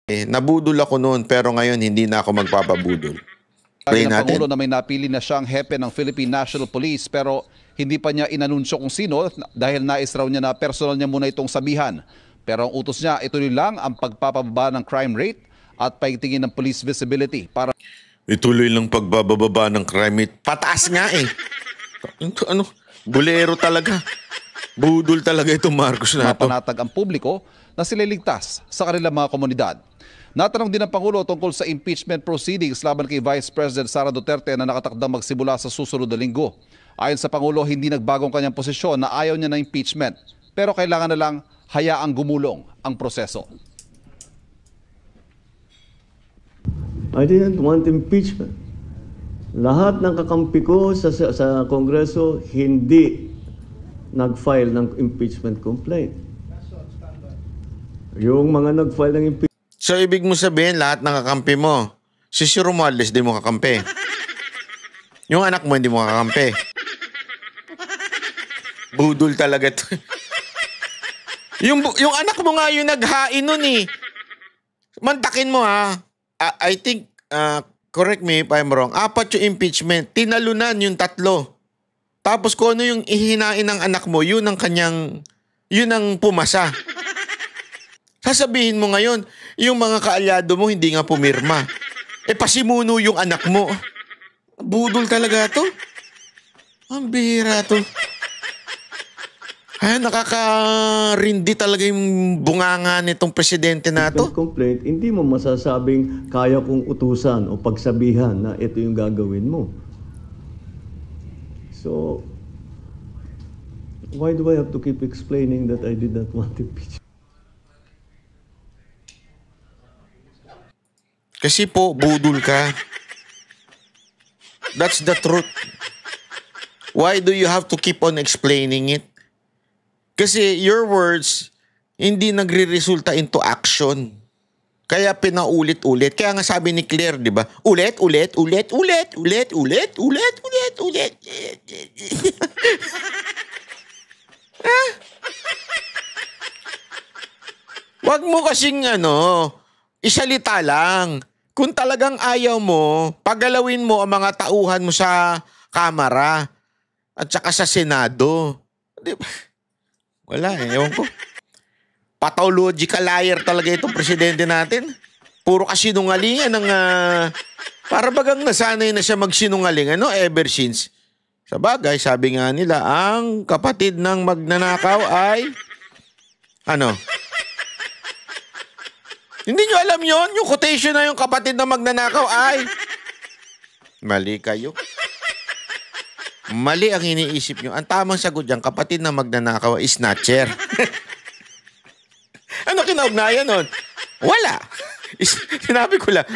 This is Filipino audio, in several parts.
Nabudol ako noon pero ngayon hindi na ako magpapabudol. Sabi Play ng natin. Pangulo na may napili na siyang hepe ng Philippine National Police pero hindi pa niya inanunsyo kung sino dahil nais raw niya na personal niya muna itong sabihan. Pero ang utos niya, ituloy lang ang pagpapababa ng crime rate at paigtingin ng police visibility para Ituloy lang pagbababa ng crime rate. Pataas nga eh. Ano? Bulero talaga. Budol talaga itong Marcos na ito. mapanatag ang publiko na sila ligtas sa kanilang mga komunidad. Natanong din ng Pangulo tungkol sa impeachment proceedings laban kay Vice President Sara Duterte na nakatakdang magsimula sa susunod na linggo. Ayon sa Pangulo, hindi nagbagong kanyang posisyon na ayaw niya ng impeachment pero kailangan na lang hayaang gumulong ang proseso. I didn't want impeachment. Lahat ng kakampi ko sa Kongreso hindi nag-file ng impeachment complaint. Yung mga nag-file ng impeachment. So, ibig mo sabihin, lahat ng kakampi mo, si Romualdez, di mo kakampi. Yung anak mo, hindi mo kakampi. Budol talaga to. yung anak mo nga yung naghain nun eh. Mantakin mo ha. I think, correct me if I'm wrong, 4 yung impeachment. Tinalunan yung 3. Tapos kung ano yung ihinain ng anak mo, yun ang pumasa. Sasabihin mo ngayon, yung mga kaalyado mo hindi nga pumirma. Pasimuno yung anak mo. Budol talaga to. Ang bihira to. Nakakarindi talaga yung bunganga nitong presidente na to. Complaint, hindi mo masasabing kaya kong utusan o pagsabihan na ito yung gagawin mo. So, why do I have to keep explaining that I did not want impeachment? Kasi po, budol ka. That's the truth. Why do you have to keep on explaining it? Kasi your words, hindi nagre-resulta into action. Kaya pinaulit-ulit. Kaya nga sabi ni Claire, di ba? Ulit. Wag mo kasing isalita lang. Kung talagang ayaw mo, pagalawin mo ang mga tauhan mo sa Kamara at saka sa Senado. Di ba? Wala ewan ko. Pathological liar talaga itong presidente natin. Puro kasinungalingan ng para bagang nasanay na siya magsinungaling ever since. Sa bagay, sabi nga nila, ang kapatid ng magnanakaw ay Hindi nyo alam yon? Yung quotation na yung kapatid ng magnanakaw ay mali kayo. Mali ang iniisip nyo. Ang tamang sagot dyan, kapatid ng magnanakaw is snatcher. Ano kinaugnayan nun? Wala. Sinabi ko lang.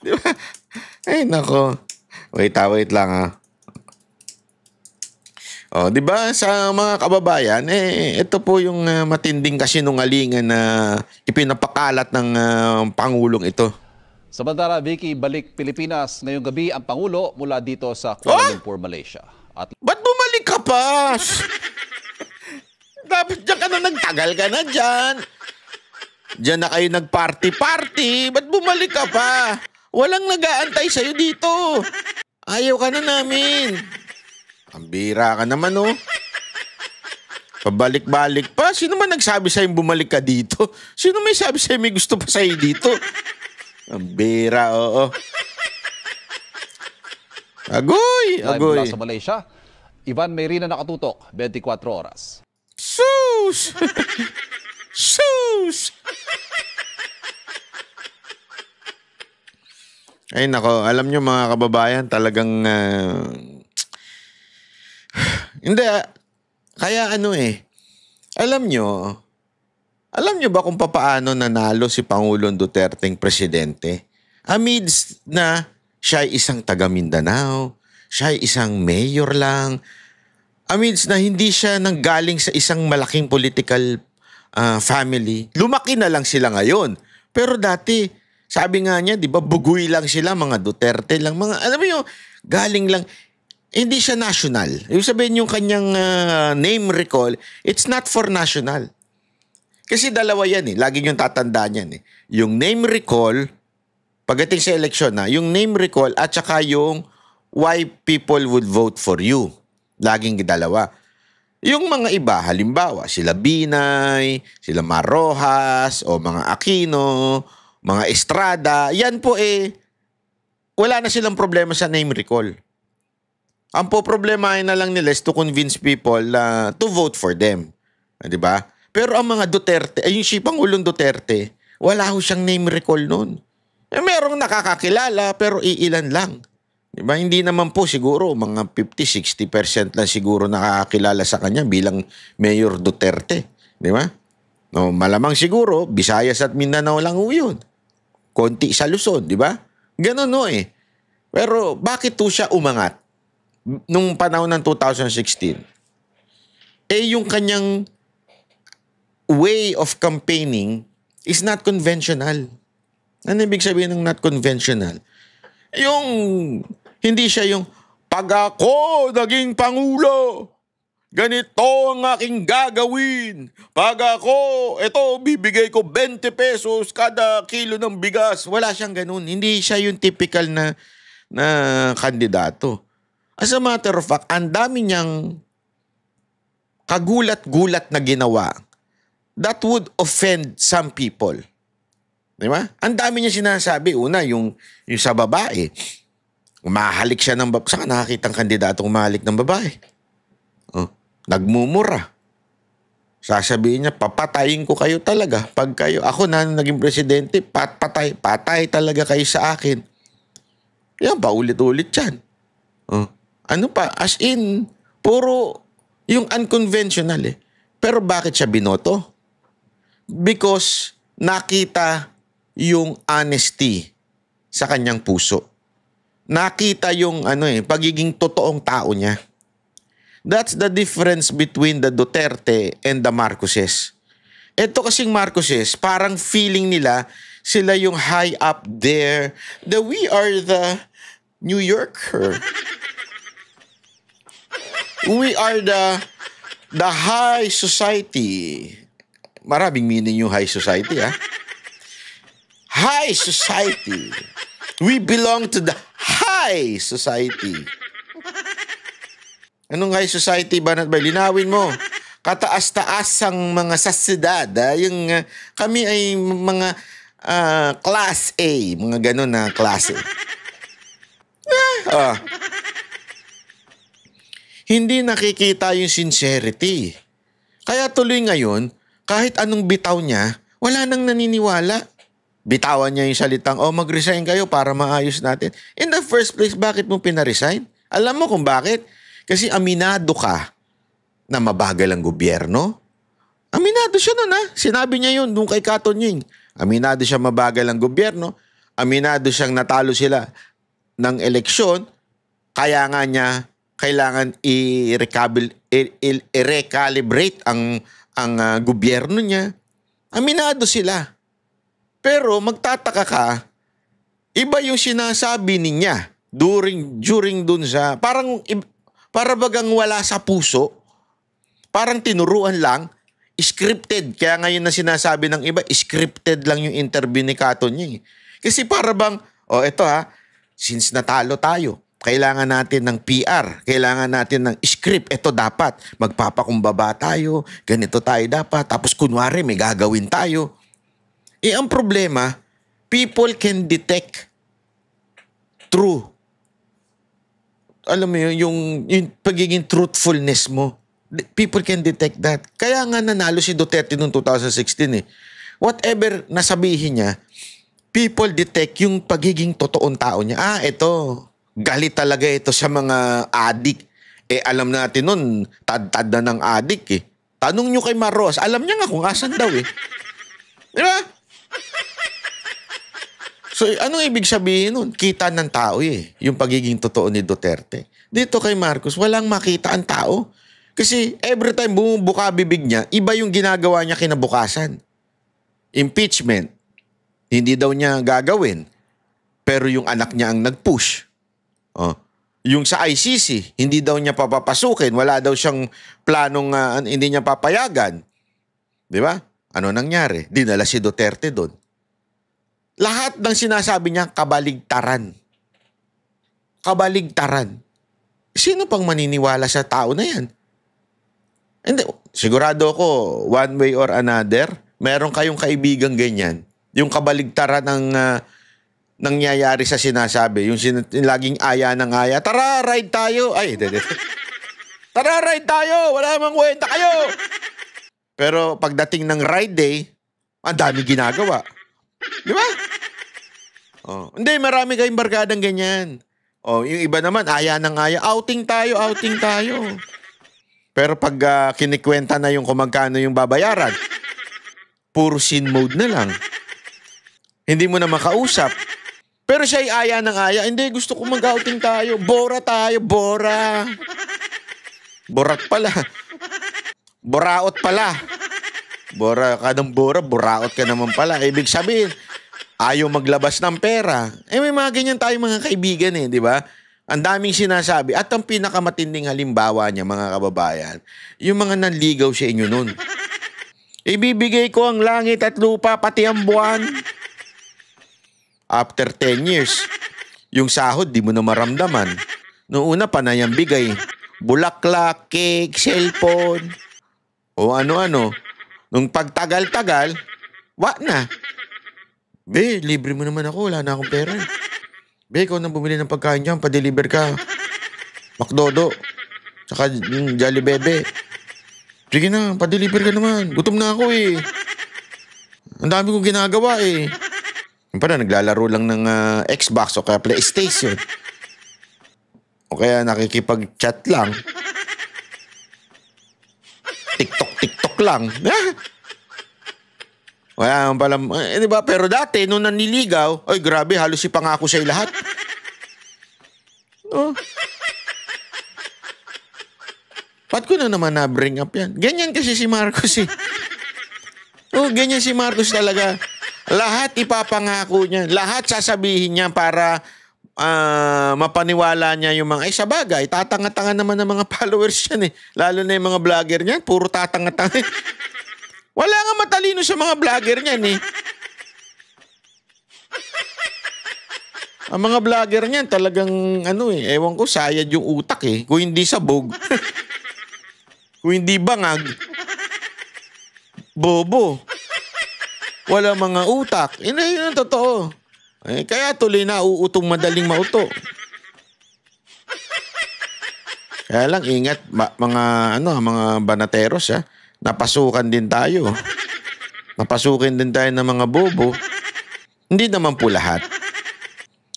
Di ba? Ay, nako. Wait lang ha. Di ba sa mga kababayan, ito po yung matinding kasinungalingan na ipinapakalat ng Pangulong ito. Samantala, Vicky, balik Pilipinas ngayong gabi ang Pangulo mula dito sa Kuala Lumpur, Malaysia. At ba't bumalik ka pa? Dapat dyan ka na nagtagal ka na dyan. Diyan na kayo nagparty-party. Ba't bumalik ka pa? Walang nag-aantay sa'yo dito. Ayaw ka na namin. Ang bira ka naman, Pabalik-balik pa. Sino man nagsabi sa'yo bumalik ka dito? Sino may sabi sa'yo may gusto pa sa'yo dito? Ang bira, oo. Agoy! live mula sa Malaysia, Ivan Mayrina nakatutok, 24 oras. Sus! Sus! Ay nako, alam nyo mga kababayan, talagang hindi, kaya alam nyo ba kung papaano nanalo si Pangulong Duterteng presidente? Amidst na siya ay isang taga Mindanao, siya ay isang mayor lang, amidst na hindi siya nanggaling sa isang malaking political family. Lumaki na lang sila ngayon. Pero dati, sabi nga niya, di ba, bugoy lang sila, mga Duterte lang, mga, alam mo yun, galing lang. hindi siya national. Ibig sabihin yung kanyang name recall, it's not for national. Kasi dalawa yan eh. Lagi yung tatandaan yan eh. Yung name recall, pagdating sa eleksyon na, yung name recall at saka yung why people would vote for you. Laging dalawa. Yung mga iba, halimbawa, sila Binay, sila Marrojas, o mga Aquino, mga Estrada, yan po wala na silang problema sa name recall. Ang problema na lang nila is to convince people to vote for them. Di ba? Pero ang mga Duterte, yung si Pangulong Duterte, wala ho siyang name recall noon. Merong nakakakilala pero iilan lang. Diba? Hindi naman po siguro mga 50-60% lang siguro nakakakilala sa kanya bilang Mayor Duterte. Diba? No, malamang siguro Visayas at Mindanao lang ho yun. Konti sa Luzon, di ba? Ganun no eh. Pero bakit to siya umangat nung panahon ng 2016? Yung kanyang way of campaigning is not conventional. Ano ibig sabihin ng not conventional? Yung hindi siya yung pag ako naging Pangulo, ganito ang aking gagawin. Pag ako, bibigay ko 20 pesos kada kilo ng bigas. Wala siyang ganun. Hindi siya yung typical na kandidato. As a matter of fact, ang dami niyang kagulat-gulat na ginawa that would offend some people. Di ba? Ang dami niya sinasabi. Una, yung sa babae. Umahalik siya ng babae. Saan ka nakakita ang kandidato umahalik ng babae? Nagmumura. Sasabihin niya, papatayin ko kayo talaga. Pag kayo, ako na naging presidente, patay talaga kayo sa akin. Yan, paulit-ulit yan. Ano pa? As in, puro yung unconventional eh. Pero bakit siya binoto? Because nakita yung honesty sa kanyang puso. Nakita yung pagiging totoong tao niya. That's the difference between the Duterte and the Marcoses. Ito kasing Marcoses, parang feeling nila sila yung high up there. We are the New Yorker. We are the high society. Maraming meaning yung high society, ha? High society. We belong to the high society. Anong high society ba? Linawin mo. Kataas-taas ang mga sasidad. Kami ay mga class A. Mga ganun na klase. Hindi nakikita yung sincerity. Kaya tuloy ngayon, kahit anong bitaw niya, wala nang naniniwala. Bitawan niya yung salitang, mag-resign kayo para maayos natin. In the first place, bakit mo pina-resign? Alam mo kung bakit? Kasi aminado ka na mabagal ang gobyerno. Aminado siya nun ha. Sinabi niya yun nung kay Katon Ying. Aminado siya mabagal ang gobyerno. Aminado siyang natalo sila ng eleksyon. Kaya nga niya kailangan i-recalibrate ang gobyerno niya. Aminado sila. Pero magtataka ka, iba yung sinasabi niya during dun sa, para bagang wala sa puso, parang tinuruan lang, scripted. Kaya ngayon na sinasabi ng iba, scripted lang yung interview ni Katon niya. Kasi para bang, eto since natalo tayo, kailangan natin ng PR, kailangan natin ng script. Ito dapat, magpapakumbaba tayo, ganito tayo dapat, tapos kunwari may gagawin tayo. Ang problema, people can detect true. Alam mo yung pagiging truthfulness mo. People can detect that. Kaya nga nanalo si Duterte noong 2016 eh. Whatever nasabihin niya, people detect yung pagiging totoong tao niya. Ito, galit talaga ito sa mga adik. Alam natin nun, tad-tad na ng adik eh. Tanong nyo kay Maros, alam niya nga kung asan daw eh. Di ba? So, anong ibig sabihin nun? Kita ng tao eh. Yung pagiging totoo ni Duterte. Dito kay Marcos, walang makita ang tao. Kasi every time bumubuka bibig niya, iba yung ginagawa niya kinabukasan. Impeachment. Hindi daw niya gagawin. Pero yung anak niya ang nag-push. Yung sa ICC, hindi daw niya papapasukin. Wala daw siyang planong hindi niya papayagan. Di ba? Ano nangyari? Dinala si Duterte doon. Lahat ng sinasabi niya, kabaligtaran. Kabaligtaran. Sino pang maniniwala sa tao na yan? Hindi, sigurado ako, one way or another, meron kayong kaibigang ganyan. Yung kabaligtaran ng nangyayari sa sinasabi. Yung laging aya ng aya. Tara, ride tayo. Ay, tara, ride tayo. Wala namang kwenta kayo. Pero pagdating ng ride day, ang dami ginagawa. Di ba? Oh, hindi, marami kayong barkadang ganyan. Oh, yung iba naman, aya ng aya. Outing tayo, outing tayo. Pero pag kinikwenta na yung kung magkano yung babayaran, puro sin mode na lang. Hindi mo na makausap. Pero siya ay aya ng aya. Hindi, gusto ko mag-outing tayo. Bora tayo, bora. Borat pala. Boraot pala. Bora ka ng bora, boraot ka naman pala. Ibig sabihin, ayaw maglabas ng pera. May mga ganyan tayo mga kaibigan di ba? Ang daming sinasabi. At ang pinakamatinding halimbawa niya, mga kababayan, yung mga nanligaw sa inyo nun. Ibibigay ko ang langit at lupa, pati ang buwan. After 10 years, yung sahod di mo na maramdaman. Noong una, panay ang bigay. Bulaklak, cake, cellphone, o ano-ano. Nung pagtagal-tagal, na. Be, libre mo naman ako. Wala na akong pera. Be, ikaw nang bumili ng pagkain dyan. Pa-deliver ka. McDodo. Saka Jollibee. Sige na, pa-deliver ka naman. Gutom na ako Ang dami kong ginagawa Yung pala, naglalaro lang ng Xbox o kaya PlayStation. O kaya nakikipag-chat lang. TikTok lang. Wala pala, di ba? Pero dati, nung naniligaw, ay grabe, halos ipangako sa'yo lahat. Oh. Ba't ko na naman na-bring up yan? Ganyan kasi si Marcos ganyan si Marcos talaga. Lahat ipapangako niya. Lahat sasabihin niya para mapaniwala niya yung mga, sa bagay, tatanga-tanga naman ng mga followers yan Lalo na yung mga vlogger niyan, puro tatanga-tanga. Wala nga matalino sa mga vlogger niyan Ang mga vlogger niyan talagang ewan ko, sayad yung utak Kung hindi sabog, kung hindi bangag, bobo. Wala mga utak. Yun ang totoo. Kaya tuloy na uutong madaling mauto. Kaya lang ingat mga banateros napasukan din tayo. Napasukin din tayo ng mga bobo. Hindi naman po lahat.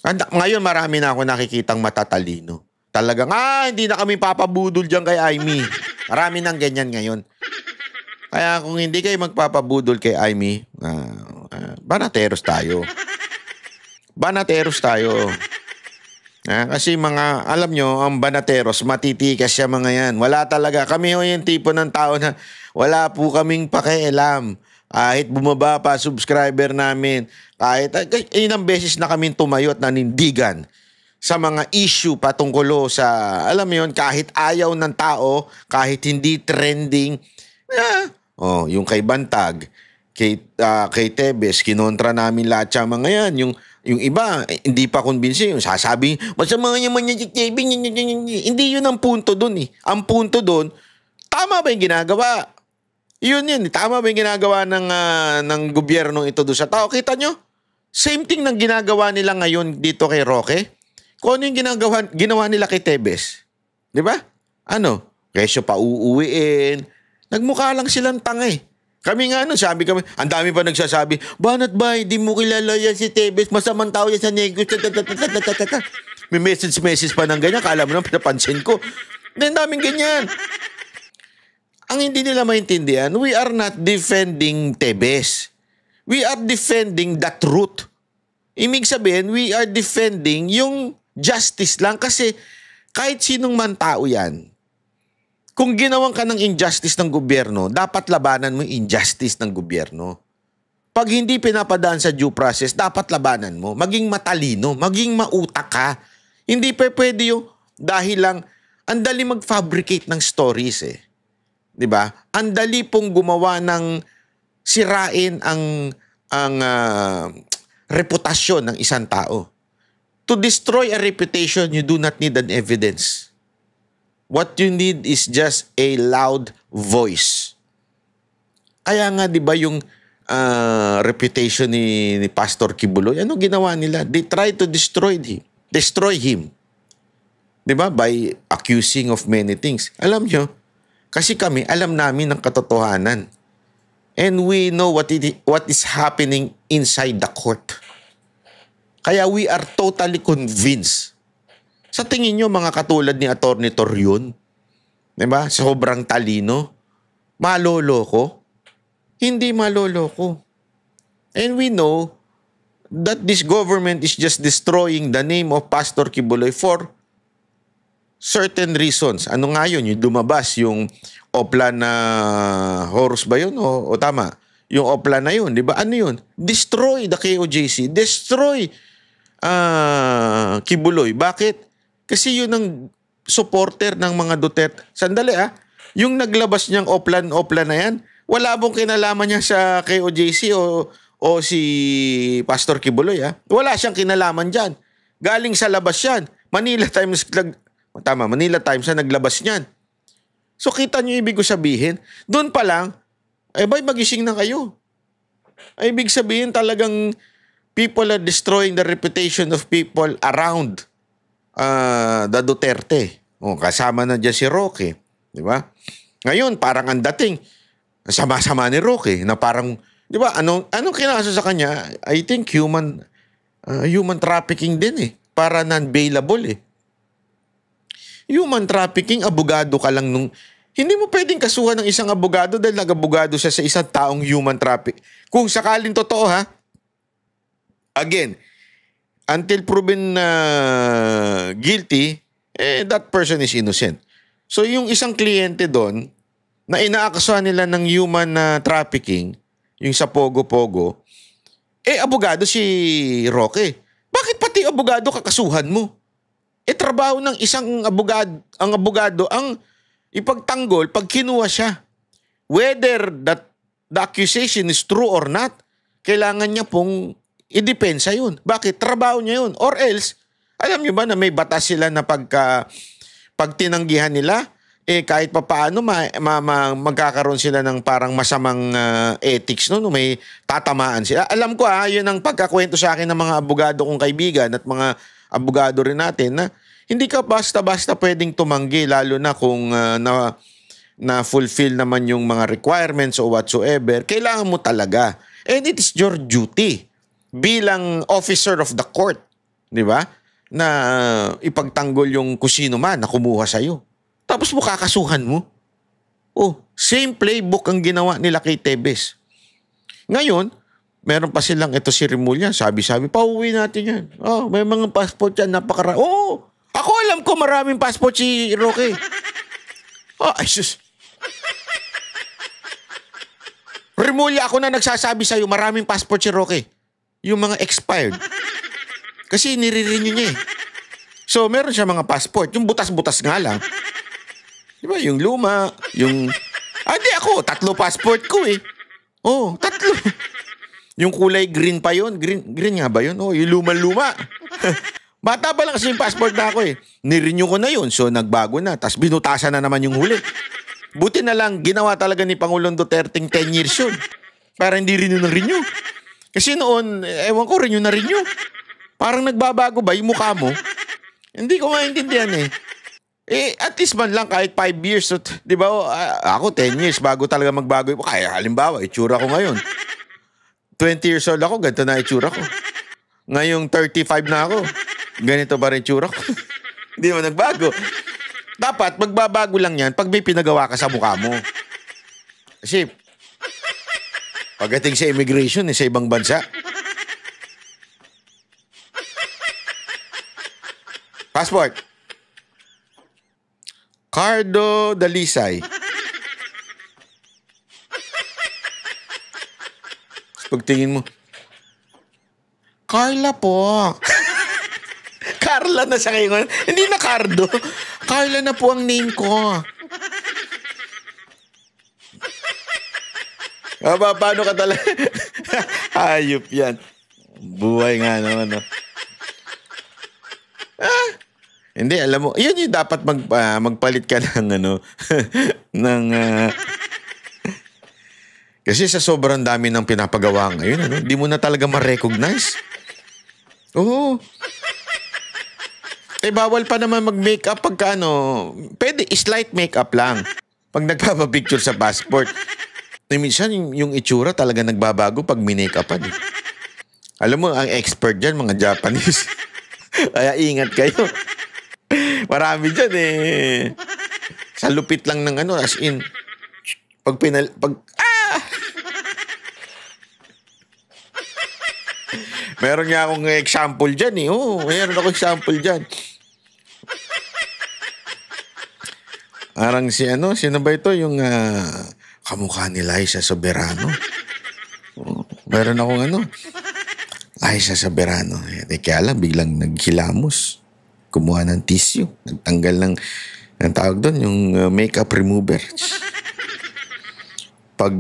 Ngayon marami na ako nakikitang matatalino. Talagang hindi na kami papabudol diyan kay Aimee. Marami nang ganyan ngayon. Kaya kung hindi kayo magpapabudol kay Aimee, banateros tayo. Banateros tayo. Kasi alam nyo, ang banateros, matitikas siya mga yan. Wala talaga. Kami yung tipo ng tao na wala po kaming pakialam. Kahit bumaba pa subscriber namin, kahit ilang beses na kaming tumayo at nanindigan sa mga issue patungkol sa, alam mo yun, kahit ayaw ng tao, kahit hindi trending, yung kay Bantag, kay Tebes, kinontra namin lahat sa mga yan. Yung iba, hindi pa kumbinsi. Yung sasabi, masama naman yan si Tebes. Hindi yun ang punto dun Ang punto dun, tama ba yung ginagawa? Yun. Tama ba yung ginagawa ng gobyerno ito doon sa tao? Kita nyo? Same thing ng ginagawa nila ngayon dito kay Roque. Kung ano yung ginawa nila kay Tebes. Di ba? Kesyo pa uuwiin. Nagmukha lang silang tanga Kami nga sabi kami, ang dami pa nagsasabi, banat ba, hindi mo kilala yan si Tebes, masamang tao yan sa negos. May message pa ng ganyan, kala mo naman pinapansin ko. Ang daming ganyan. Ang hindi nila maintindihan, we are not defending Tebes. We are defending the truth. Ibig sabihin, we are defending yung justice lang kasi kahit sinong man tao yan, kung ginawan ka ng injustice ng gobyerno, dapat labanan mo yung injustice ng gobyerno. Pag hindi pinapadaan sa due process, dapat labanan mo. Maging matalino, maging mautak ka. Hindi pa pwede yung Dahil lang, ang dali mag-fabricate ng stories eh. 'Di ba? Ang dali pong gumawa ng sirain ang reputasyon ng isang tao. To destroy a reputation, you do not need an evidence. What you need is just a loud voice. Kaya nga 'di ba yung reputation ni Pastor Kibuloy, ano ginawa nila? They tried to destroy him. 'Di ba? By accusing of many things. Alam nyo, kasi kami alam namin ang katotohanan. And we know what is happening inside the court. Kaya we are totally convinced. Sa tingin nyo, mga katulad ni Atty. Torion, 'di ba? Sobrang talino, maloloko? Hindi maloloko. And we know that this government is just destroying the name of Pastor Kibuloy for certain reasons. Ano nga yun? Yung dumabas, yung Opla na Horus ba yun? O tama? Yung Opla na yun, di ba? Ano yun? Destroy the KOJC. Destroy Kibuloy. Bakit? Kasi yun ang supporter ng mga Duterte. Sandali yung naglabas niyang Opla na yan, wala pong kinalaman niya sa KOJC o si Pastor Kibuloy. Wala siyang kinalaman dyan. Galing sa labas yan. Manila Times na naglabas niyan. So kita niyo ibig ko sabihin, doon pa lang, magising na kayo. Ibig sabihin talagang people are destroying the reputation of people around the Duterte. Kasama na dyan si Roque. Di ba? Ngayon, parang ang dating, sama-sama ni Roque na parang, di ba, anong kinaso sa kanya? I think human trafficking din eh. Para non-bailable eh. Human trafficking, abogado ka lang nung... Hindi mo pwedeng kasuhan ng isang abogado dahil nag-abogado siya sa isang taong human traffic. Kung sakaling totoo again, until proven guilty, that person is innocent. So yung isang kliyente doon, na inaakasuhan nila ng human trafficking, yung sa Pogo-Pogo, abogado si Roque. Bakit pati abogado kakasuhan mo? Trabaho ng isang abogado, ang ipagtanggol pag kinuha siya. Whether that the accusation is true or not, kailangan niya pong idepensa yun. Bakit? Trabaho niya yun. Or else, alam niyo ba na may batas sila na pag tinanggihan nila, kahit pa paano magkakaroon sila ng parang masamang ethics no, may tatamaan sila. Alam ko yun ang pagkakwento sa akin ng mga abogado kong kaibigan at mga abogado rin natin na hindi ka basta-basta pwedeng tumanggi lalo na kung na-fulfill naman yung mga requirements o whatsoever. Kailangan mo talaga. And it is your duty bilang officer of the court, di ba? Na ipagtanggol yung kusino man na kumuha sa'yo. Tapos mo kakasuhan mo. Same playbook ang ginawa nila kay Tebes. Ngayon, meron pa silang ito si Rimulya. Sabi-sabi, pauwi natin yan. May mga passport yan, napakarami. Ako alam ko maraming passport si Roque. Ay sus. Rimulya, ako na nagsasabi sa'yo, maraming passport si Roque. Yung mga expired. Kasi nire-renew niya eh. So, meron siya mga passport. Yung butas-butas nga lang. Diba? Yung luma, yung... Di ako, 3 passport ko eh. 3. Yung kulay green pa yun. Green nga ba yun? Yung luma-luma. Bata pa lang kasi yung passport na ako eh. Nirenew ko na yun. So, nagbago na. Tapos binutasan na naman yung huli. Buti na lang, ginawa talaga ni Pangulong Duterte 10 years yun. Para hindi renew ng renew. Kasi noon, ewan ko, renew na renew. Parang nagbabago ba yung mukha mo? Hindi ko maintindihan eh. At least man lang kahit 5 years. So, di ba, ako 10 years bago talaga magbago. Kaya halimbawa, itsura ko ngayon. 20 years old ako, ganito na itsura ko. Ngayong 35 na ako, ganito pa rin itsura ko. Hindi mo nagbago. Dapat, magbabago lang yan pag may pinagawa ka sa mukha mo. Kasi, pagdating sa immigration, sa ibang bansa, passport. Cardo Dalisay. Pagtingin mo, Carla po. Carla na siya ngayon. Hindi na Cardo. Carla na po ang name ko. Paano ka talaga? Hayop yan. Buhay nga naman. No? Hindi, alam mo, yun yung dapat magpalit ka ng kasi sa sobrang dami ng pinapagawa ngayon, hindi mo na talaga ma-recognize. Oo. Bawal pa naman mag-makeup pagka pwede, slight makeup lang. Pag nagpapapicture sa passport. Minsan, yung itsura talaga nagbabago pag minake-upan. Alam mo, ang expert dyan, mga Japanese. Kaya ingat kayo. Marami dyan sa lupit lang ng as in. Meron nga akong example dyan meron akong example dyan. Arang sino ba ito? Yung kamukha ni Liza Soberano. Meron akong Liza Soberano. Kaya lang, biglang naghilamos. Kumuha ng tissue. Nagtanggal ng tawag doon, yung makeup remover. Pag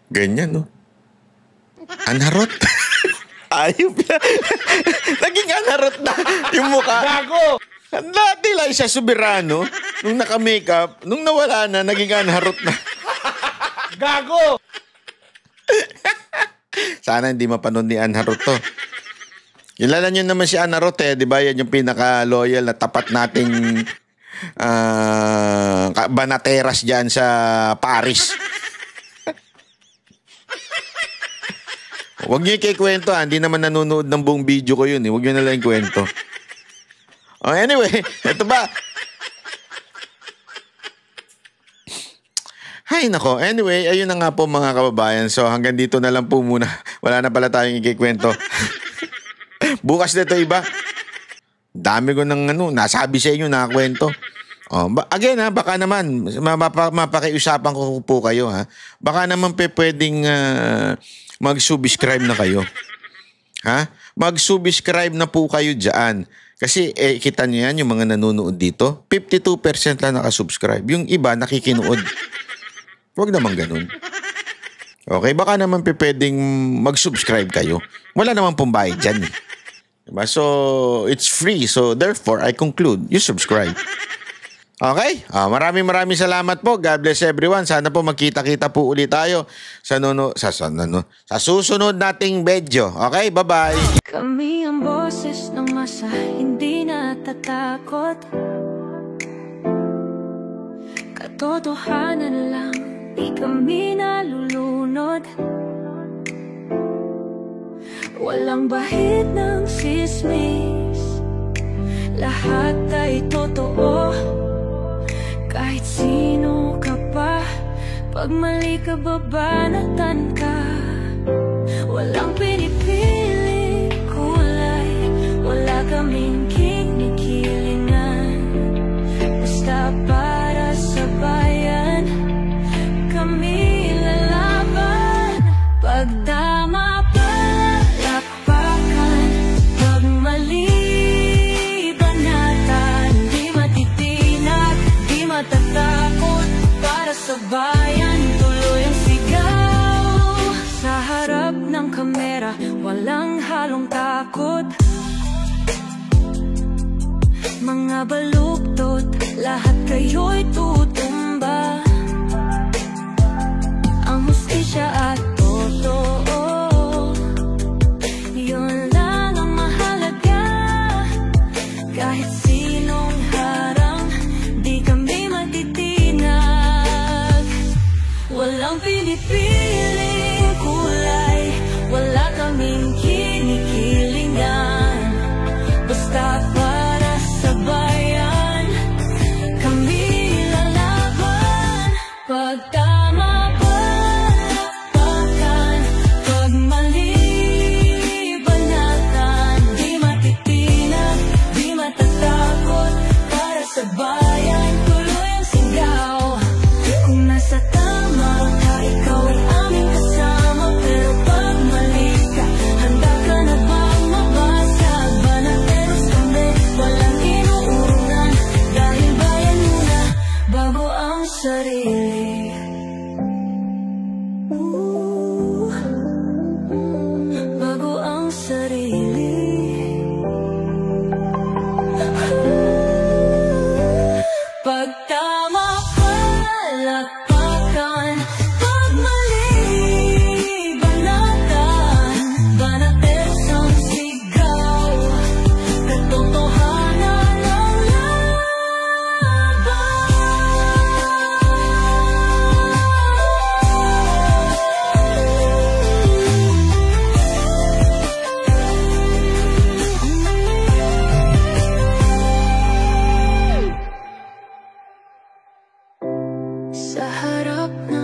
ganyan, anharot. Ayop na. Naging anharot na yung mukha. Gago! Dati Liza Soberano, nung naka-makeup, nung nawala na, naging anharot na. Gago! Sana hindi mapanood ni Anharot to. Kilala nyo naman si Anharot di ba? Yan yung pinaka-loyal na tapat nating banateras dyan sa Paris. Huwag nyo ikikwento hindi naman nanonood ng buong video ko yun Huwag nyo nalang ikwento. Anyway, ito ba? Hay nako. Anyway, ayun na nga po mga kababayan. So hanggang dito na lang po muna. Wala na pala tayong ikikwento. Bukas dito iba. Dami ko ng nasabi sa inyo, nakakwento. Again baka naman mapakiusapan ko po kayo Baka naman pwedeng mag-subscribe na kayo. Mag-subscribe na po kayo diyan. Kasi kita niyo yan yung mga nanonood dito, 52% lang nakasubscribe. Yung iba nakikinood. Huwag naman ganun. Okay, baka naman pwedeng mag-subscribe kayo. Wala naman pong bayad dyan Diba? So, it's free. So, therefore, I conclude, you subscribe. Okay? Maraming salamat po. God bless everyone. Sana po magkita-kita po ulit tayo sa susunod nating video. Okay? Bye-bye. Kami ang boses ng masa, hindi natatakot. Katotohanan lang, di kami nalulunod. Walang bahid ng sismis, lahat ay totoo. Kahit sino ka pa, pag mali ka babanatan ka. Walang pinipiling kulay, wala kaming kinikilingan. Basta para sa bayan, kami lalaban. Pagdama palakpakan, pag mali banatan. Di matitinag, di matatakot, para sa bayan tuloy ang sigaw. Sa harap ng kamera, walang halong takot. Mga baluktot, lahat kayo'y tutumba. Ang hustisya at totoo, yun lang ang mahalaga. Kahit sinong harang, di kami matitinag. Walang pinipiling kulay, wala kaming kinikilingan. Basta para sa bayan, kami lalaban. Pag tama palakpakan, pag mali banatan. Di matitinag, di matatakot, para sa bayan tuloy ang sigaw. Kung nasa tama ka, ikaw ay aming kasama. Pero pag mali ka, handa ka na bang mabasag? Banatan Sa harap ng